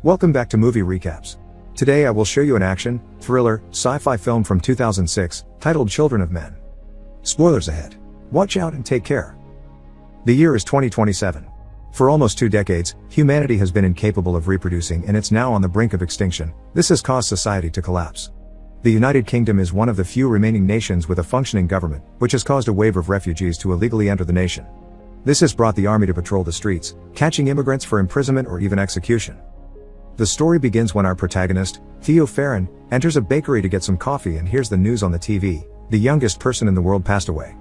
Welcome back to Movie Recaps. Today I will show you an action, thriller, sci-fi film from 2006, titled Children of Men. Spoilers ahead. Watch out and take care. The year is 2027. For almost 2 decades, humanity has been incapable of reproducing and it's now on the brink of extinction. This has caused society to collapse. The United Kingdom is one of the few remaining nations with a functioning government, which has caused a wave of refugees to illegally enter the nation. This has brought the army to patrol the streets, catching immigrants for imprisonment or even execution. The story begins when our protagonist, Theo Farron, enters a bakery to get some coffee and hears the news on the TV. The youngest person in the world passed away.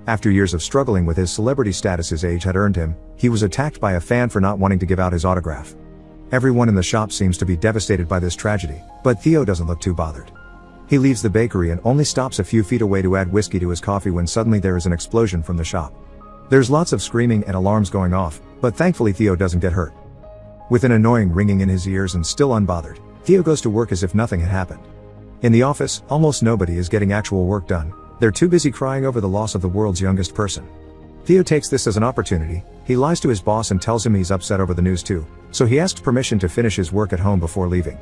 After years of struggling with his celebrity status his age had earned him, he was attacked by a fan for not wanting to give out his autograph. Everyone in the shop seems to be devastated by this tragedy, but Theo doesn't look too bothered. He leaves the bakery and only stops a few feet away to add whiskey to his coffee when suddenly there is an explosion from the shop. There's lots of screaming and alarms going off, but thankfully Theo doesn't get hurt. With an annoying ringing in his ears and still unbothered, Theo goes to work as if nothing had happened. In the office, almost nobody is getting actual work done. They're too busy crying over the loss of the world's youngest person. Theo takes this as an opportunity. He lies to his boss and tells him he's upset over the news too, so he asks permission to finish his work at home before leaving.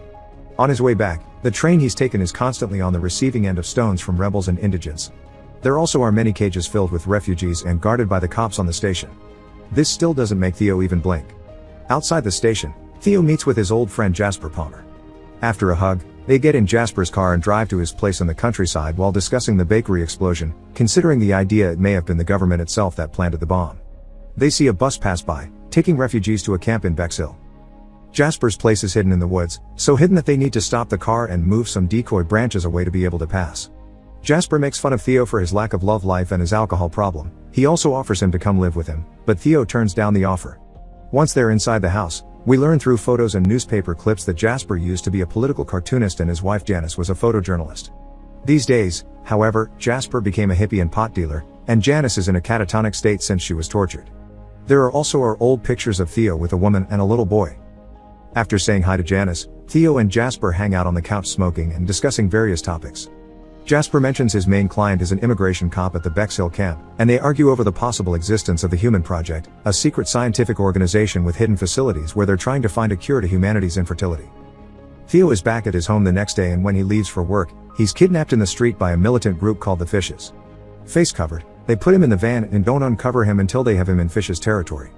On his way back, the train he's taken is constantly on the receiving end of stones from rebels and indigents. There also are many cages filled with refugees and guarded by the cops on the station. This still doesn't make Theo even blink. Outside the station, Theo meets with his old friend Jasper Palmer. After a hug, they get in Jasper's car and drive to his place in the countryside while discussing the bakery explosion, considering the idea it may have been the government itself that planted the bomb. They see a bus pass by, taking refugees to a camp in Bexhill. Jasper's place is hidden in the woods, so hidden that they need to stop the car and move some decoy branches away to be able to pass. Jasper makes fun of Theo for his lack of love life and his alcohol problem. He also offers him to come live with him, but Theo turns down the offer. Once they're inside the house, we learn through photos and newspaper clips that Jasper used to be a political cartoonist and his wife Janice was a photojournalist. These days, however, Jasper became a hippie and pot dealer, and Janice is in a catatonic state since she was tortured. There are also our old pictures of Theo with a woman and a little boy. After saying hi to Janice, Theo and Jasper hang out on the couch smoking and discussing various topics. Jasper mentions his main client is an immigration cop at the Bexhill camp, and they argue over the possible existence of the Human Project, a secret scientific organization with hidden facilities where they're trying to find a cure to humanity's infertility. Theo is back at his home the next day, and when he leaves for work, he's kidnapped in the street by a militant group called the Fishes. Face covered, they put him in the van and don't uncover him until they have him in Fishes territory.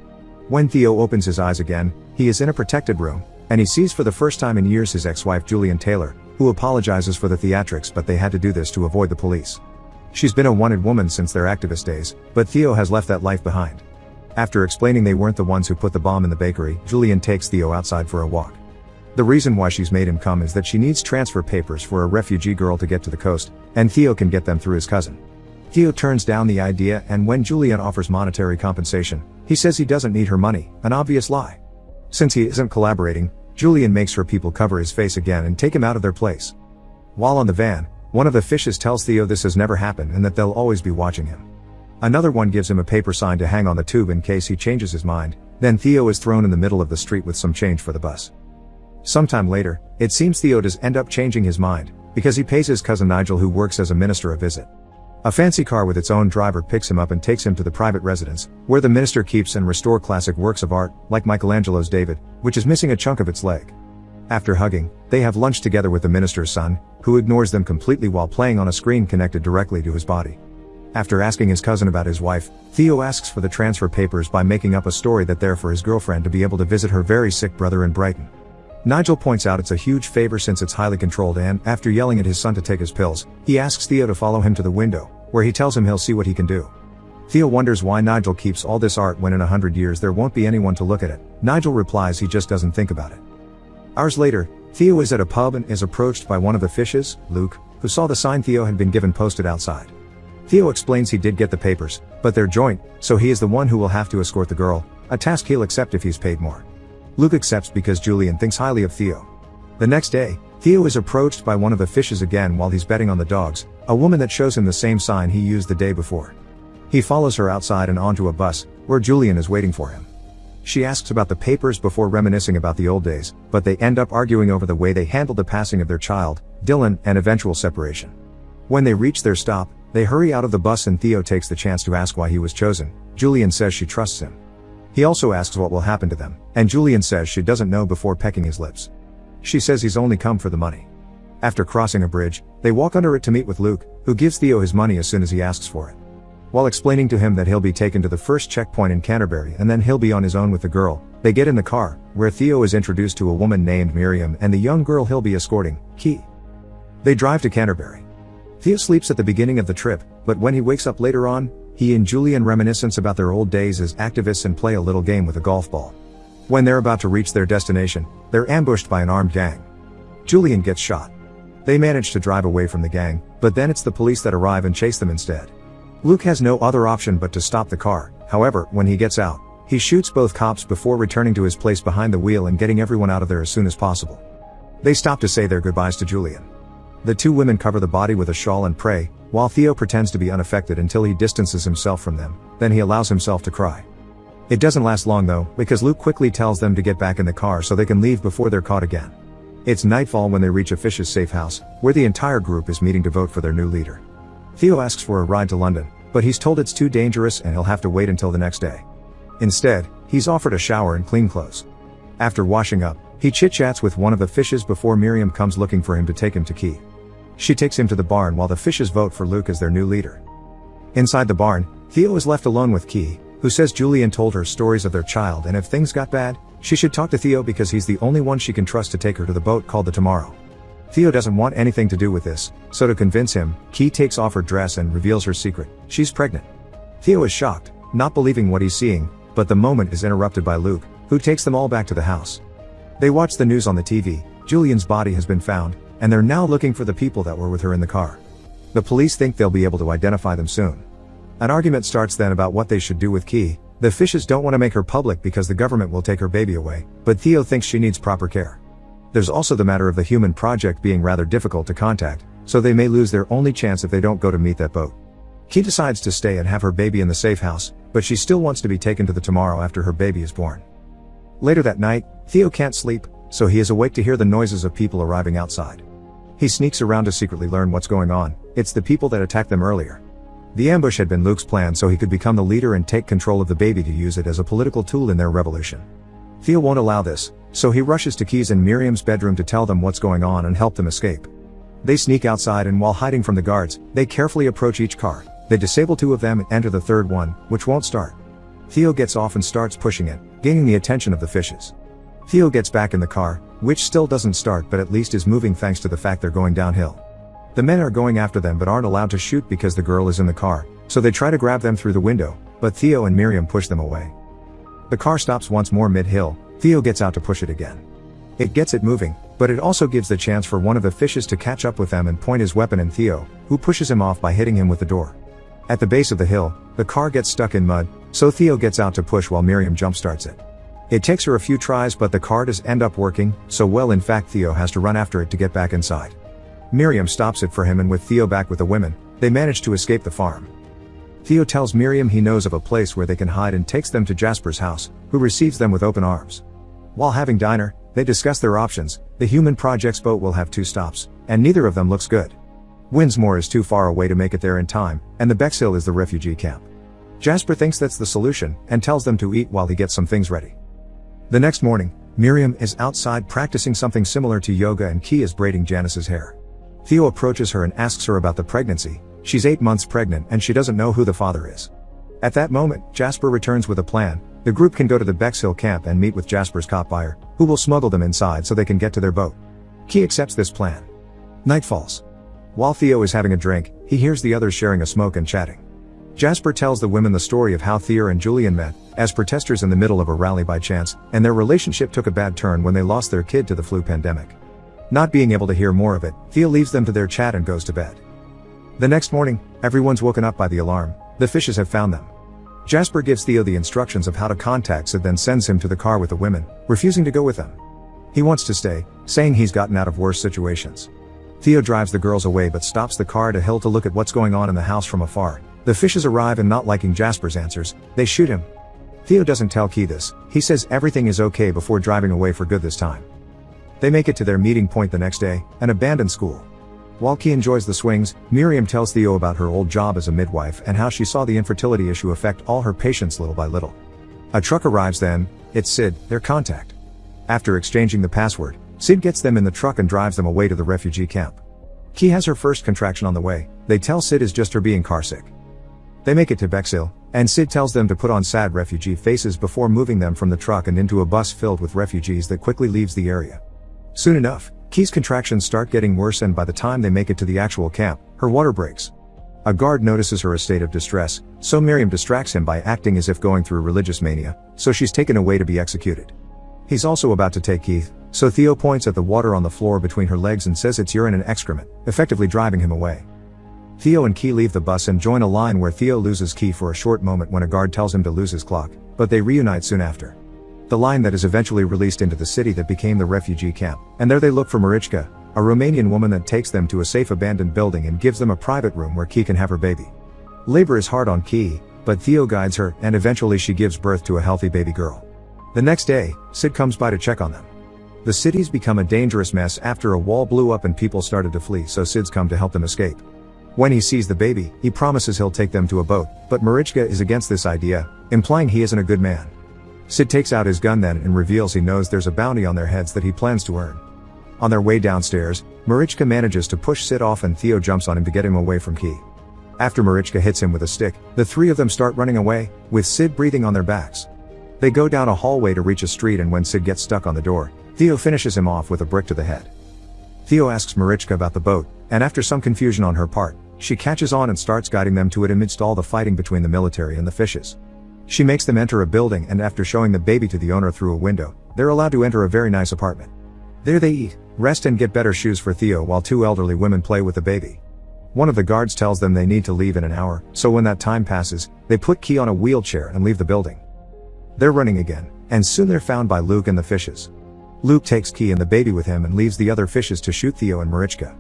When Theo opens his eyes again, he is in a protected room, and he sees for the first time in years his ex-wife Julian Taylor, who apologizes for the theatrics, but they had to do this to avoid the police. She's been a wanted woman since their activist days, but Theo has left that life behind. After explaining they weren't the ones who put the bomb in the bakery, Julian takes Theo outside for a walk. The reason why she's made him come is that she needs transfer papers for a refugee girl to get to the coast, and Theo can get them through his cousin. Theo turns down the idea, and when Julian offers monetary compensation, he says he doesn't need her money, an obvious lie. Since he isn't collaborating, Julian makes her people cover his face again and take him out of their place. While on the van, one of the Fishes tells Theo this has never happened and that they'll always be watching him. Another one gives him a paper sign to hang on the tube in case he changes his mind. Then Theo is thrown in the middle of the street with some change for the bus. Sometime later, it seems Theo does end up changing his mind, because he pays his cousin Nigel, who works as a minister, a visit. A fancy car with its own driver picks him up and takes him to the private residence, where the minister keeps and restores classic works of art, like Michelangelo's David, which is missing a chunk of its leg. After hugging, they have lunch together with the minister's son, who ignores them completely while playing on a screen connected directly to his body. After asking his cousin about his wife, Theo asks for the transfer papers by making up a story that they're for his girlfriend to be able to visit her very sick brother in Brighton. Nigel points out it's a huge favor since it's highly controlled, and, after yelling at his son to take his pills, he asks Theo to follow him to the window, where he tells him he'll see what he can do. Theo wonders why Nigel keeps all this art when in 100 years there won't be anyone to look at it. Nigel replies he just doesn't think about it. Hours later, Theo is at a pub and is approached by one of the Fishes, Luke, who saw the sign Theo had been given posted outside. Theo explains he did get the papers, but they're joint, so he is the one who will have to escort the girl, a task he'll accept if he's paid more. Luke accepts because Julian thinks highly of Theo. The next day, Theo is approached by one of the Fishes again while he's betting on the dogs, a woman that shows him the same sign he used the day before. He follows her outside and onto a bus, where Julian is waiting for him. She asks about the papers before reminiscing about the old days, but they end up arguing over the way they handled the passing of their child, Dylan, and eventual separation. When they reach their stop, they hurry out of the bus and Theo takes the chance to ask why he was chosen. Julian says she trusts him. He also asks what will happen to them, and Julian says she doesn't know before pecking his lips. She says he's only come for the money. After crossing a bridge, they walk under it to meet with Luke, who gives Theo his money as soon as he asks for it. While explaining to him that he'll be taken to the first checkpoint in Canterbury and then he'll be on his own with the girl, they get in the car, where Theo is introduced to a woman named Miriam and the young girl he'll be escorting, Key. They drive to Canterbury. Theo sleeps at the beginning of the trip, but when he wakes up later on, he and Julian reminisce about their old days as activists and play a little game with a golf ball. When they're about to reach their destination, they're ambushed by an armed gang. Julian gets shot. They manage to drive away from the gang, but then it's the police that arrive and chase them instead. Luke has no other option but to stop the car. However, when he gets out, he shoots both cops before returning to his place behind the wheel and getting everyone out of there as soon as possible. They stop to say their goodbyes to Julian. The two women cover the body with a shawl and pray, while Theo pretends to be unaffected until he distances himself from them, then he allows himself to cry. It doesn't last long though, because Luke quickly tells them to get back in the car so they can leave before they're caught again. It's nightfall when they reach a Fish's safe house, where the entire group is meeting to vote for their new leader. Theo asks for a ride to London, but he's told it's too dangerous and he'll have to wait until the next day. Instead, he's offered a shower and clean clothes. After washing up, he chit-chats with one of the Fishes before Miriam comes looking for him to take him to Key. She takes him to the barn while the Fishes vote for Luke as their new leader. Inside the barn, Theo is left alone with Key, who says Julian told her stories of their child and if things got bad, she should talk to Theo because he's the only one she can trust to take her to the boat called the Tomorrow. Theo doesn't want anything to do with this, so to convince him, Key takes off her dress and reveals her secret: she's pregnant. Theo is shocked, not believing what he's seeing, but the moment is interrupted by Luke, who takes them all back to the house. They watch the news on the TV. Julian's body has been found, and they're now looking for the people that were with her in the car. The police think they'll be able to identify them soon. An argument starts then about what they should do with Key. The Fishes don't want to make her public because the government will take her baby away, but Theo thinks she needs proper care. There's also the matter of the Human Project being rather difficult to contact, so they may lose their only chance if they don't go to meet that boat. Key decides to stay and have her baby in the safe house, but she still wants to be taken to the Tomorrow after her baby is born. Later that night, Theo can't sleep, so he is awake to hear the noises of people arriving outside. He sneaks around to secretly learn what's going on. It's the people that attacked them earlier. The ambush had been Luke's plan so he could become the leader and take control of the baby to use it as a political tool in their revolution. Theo won't allow this, so he rushes to Key's and Miriam's bedroom to tell them what's going on and help them escape. They sneak outside and while hiding from the guards, they carefully approach each car. They disable two of them and enter the third one, which won't start. Theo gets off and starts pushing it, gaining the attention of the Fishes. Theo gets back in the car, which still doesn't start but at least is moving thanks to the fact they're going downhill. The men are going after them but aren't allowed to shoot because the girl is in the car, so they try to grab them through the window, but Theo and Miriam push them away. The car stops once more mid-hill. Theo gets out to push it again. It gets it moving, but it also gives the chance for one of the Fishes to catch up with them and point his weapon at Theo, who pushes him off by hitting him with the door. At the base of the hill, the car gets stuck in mud, so Theo gets out to push while Miriam jumpstarts it. It takes her a few tries but the car does end up working, so well in fact Theo has to run after it to get back inside. Miriam stops it for him and with Theo back with the women, they manage to escape the farm. Theo tells Miriam he knows of a place where they can hide and takes them to Jasper's house, who receives them with open arms. While having dinner, they discuss their options. The Human Project's boat will have 2 stops, and neither of them looks good. Windsmore is too far away to make it there in time, and the Bexhill is the refugee camp. Jasper thinks that's the solution, and tells them to eat while he gets some things ready. The next morning, Miriam is outside practicing something similar to yoga and Key is braiding Janice's hair. Theo approaches her and asks her about the pregnancy. She's 8 months pregnant and she doesn't know who the father is. At that moment, Jasper returns with a plan. The group can go to the Bexhill camp and meet with Jasper's cop buyer, who will smuggle them inside so they can get to their boat. Key accepts this plan. Night falls. While Theo is having a drink, he hears the others sharing a smoke and chatting. Jasper tells the women the story of how Theo and Julian met, as protesters in the middle of a rally by chance, and their relationship took a bad turn when they lost their kid to the flu pandemic. Not being able to hear more of it, Theo leaves them to their chat and goes to bed. The next morning, everyone's woken up by the alarm. The Fishes have found them. Jasper gives Theo the instructions of how to contact Sid, then sends him to the car with the women, refusing to go with them. He wants to stay, saying he's gotten out of worse situations. Theo drives the girls away but stops the car at a hill to look at what's going on in the house from afar. The Fishes arrive and not liking Jasper's answers, they shoot him. Theo doesn't tell Key this. He says everything is okay before driving away for good this time. They make it to their meeting point the next day, an abandoned school. While Key enjoys the swings, Miriam tells Theo about her old job as a midwife and how she saw the infertility issue affect all her patients little by little. A truck arrives then, it's Sid, their contact. After exchanging the password, Sid gets them in the truck and drives them away to the refugee camp. Key has her first contraction on the way, they tell Sid is just her being carsick. They make it to Bexhill, and Sid tells them to put on sad refugee faces before moving them from the truck and into a bus filled with refugees that quickly leaves the area. Soon enough, Key's contractions start getting worse, and by the time they make it to the actual camp, her water breaks. A guard notices her state of distress, so Miriam distracts him by acting as if going through religious mania, so she's taken away to be executed. He's also about to take Keith, so Theo points at the water on the floor between her legs and says it's urine and excrement, effectively driving him away. Theo and Key leave the bus and join a line where Theo loses Key for a short moment when a guard tells him to lose his clock, but they reunite soon after. The line that is eventually released into the city that became the refugee camp, and there they look for Marichka, a Romanian woman that takes them to a safe abandoned building and gives them a private room where Key can have her baby. Labor is hard on Key, but Theo guides her, and eventually she gives birth to a healthy baby girl. The next day, Sid comes by to check on them. The city's become a dangerous mess after a wall blew up and people started to flee, so Sid's come to help them escape. When he sees the baby, he promises he'll take them to a boat, but Marichka is against this idea, implying he isn't a good man. Sid takes out his gun then and reveals he knows there's a bounty on their heads that he plans to earn. On their way downstairs, Marichka manages to push Sid off and Theo jumps on him to get him away from Key. After Marichka hits him with a stick, the three of them start running away, with Sid breathing on their backs. They go down a hallway to reach a street, and when Sid gets stuck on the door, Theo finishes him off with a brick to the head. Theo asks Marichka about the boat, and after some confusion on her part, she catches on and starts guiding them to it amidst all the fighting between the military and the fishes. She makes them enter a building, and after showing the baby to the owner through a window, they're allowed to enter a very nice apartment. There they eat, rest and get better shoes for Theo while two elderly women play with the baby. One of the guards tells them they need to leave in an hour, so when that time passes, they put Key on a wheelchair and leave the building. They're running again, and soon they're found by Luke and the fishes. Luke takes Key and the baby with him and leaves the other fishes to shoot Theo and Marichka.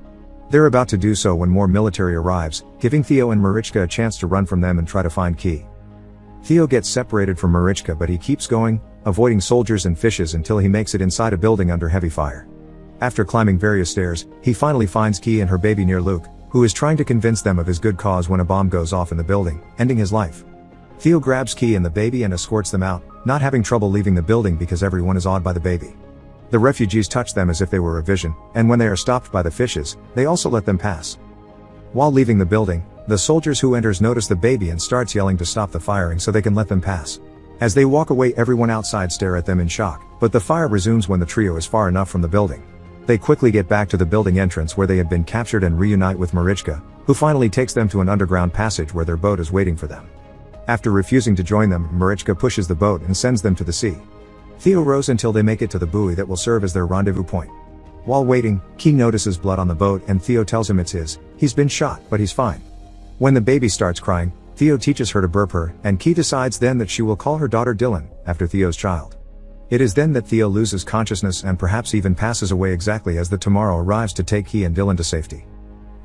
They're about to do so when more military arrives, giving Theo and Marichka a chance to run from them and try to find Key. Theo gets separated from Marichka, but he keeps going, avoiding soldiers and fishes until he makes it inside a building under heavy fire. After climbing various stairs, he finally finds Key and her baby near Luke, who is trying to convince them of his good cause when a bomb goes off in the building, ending his life. Theo grabs Key and the baby and escorts them out, not having trouble leaving the building because everyone is awed by the baby. The refugees touch them as if they were a vision, and when they are stopped by the fishes, they also let them pass. While leaving the building, the soldiers who enters notice the baby and starts yelling to stop the firing so they can let them pass. As they walk away, everyone outside stare at them in shock, but the fire resumes when the trio is far enough from the building. They quickly get back to the building entrance where they had been captured and reunite with Marichka, who finally takes them to an underground passage where their boat is waiting for them. After refusing to join them, Marichka pushes the boat and sends them to the sea. Theo rows until they make it to the buoy that will serve as their rendezvous point. While waiting, Key notices blood on the boat and Theo tells him it's his. He's been shot, but he's fine. When the baby starts crying, Theo teaches her to burp her, and Key decides then that she will call her daughter Dylan, after Theo's child. It is then that Theo loses consciousness and perhaps even passes away exactly as the Tomorrow arrives to take Key and Dylan to safety.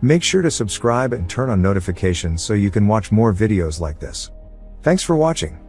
Make sure to subscribe and turn on notifications so you can watch more videos like this. Thanks for watching.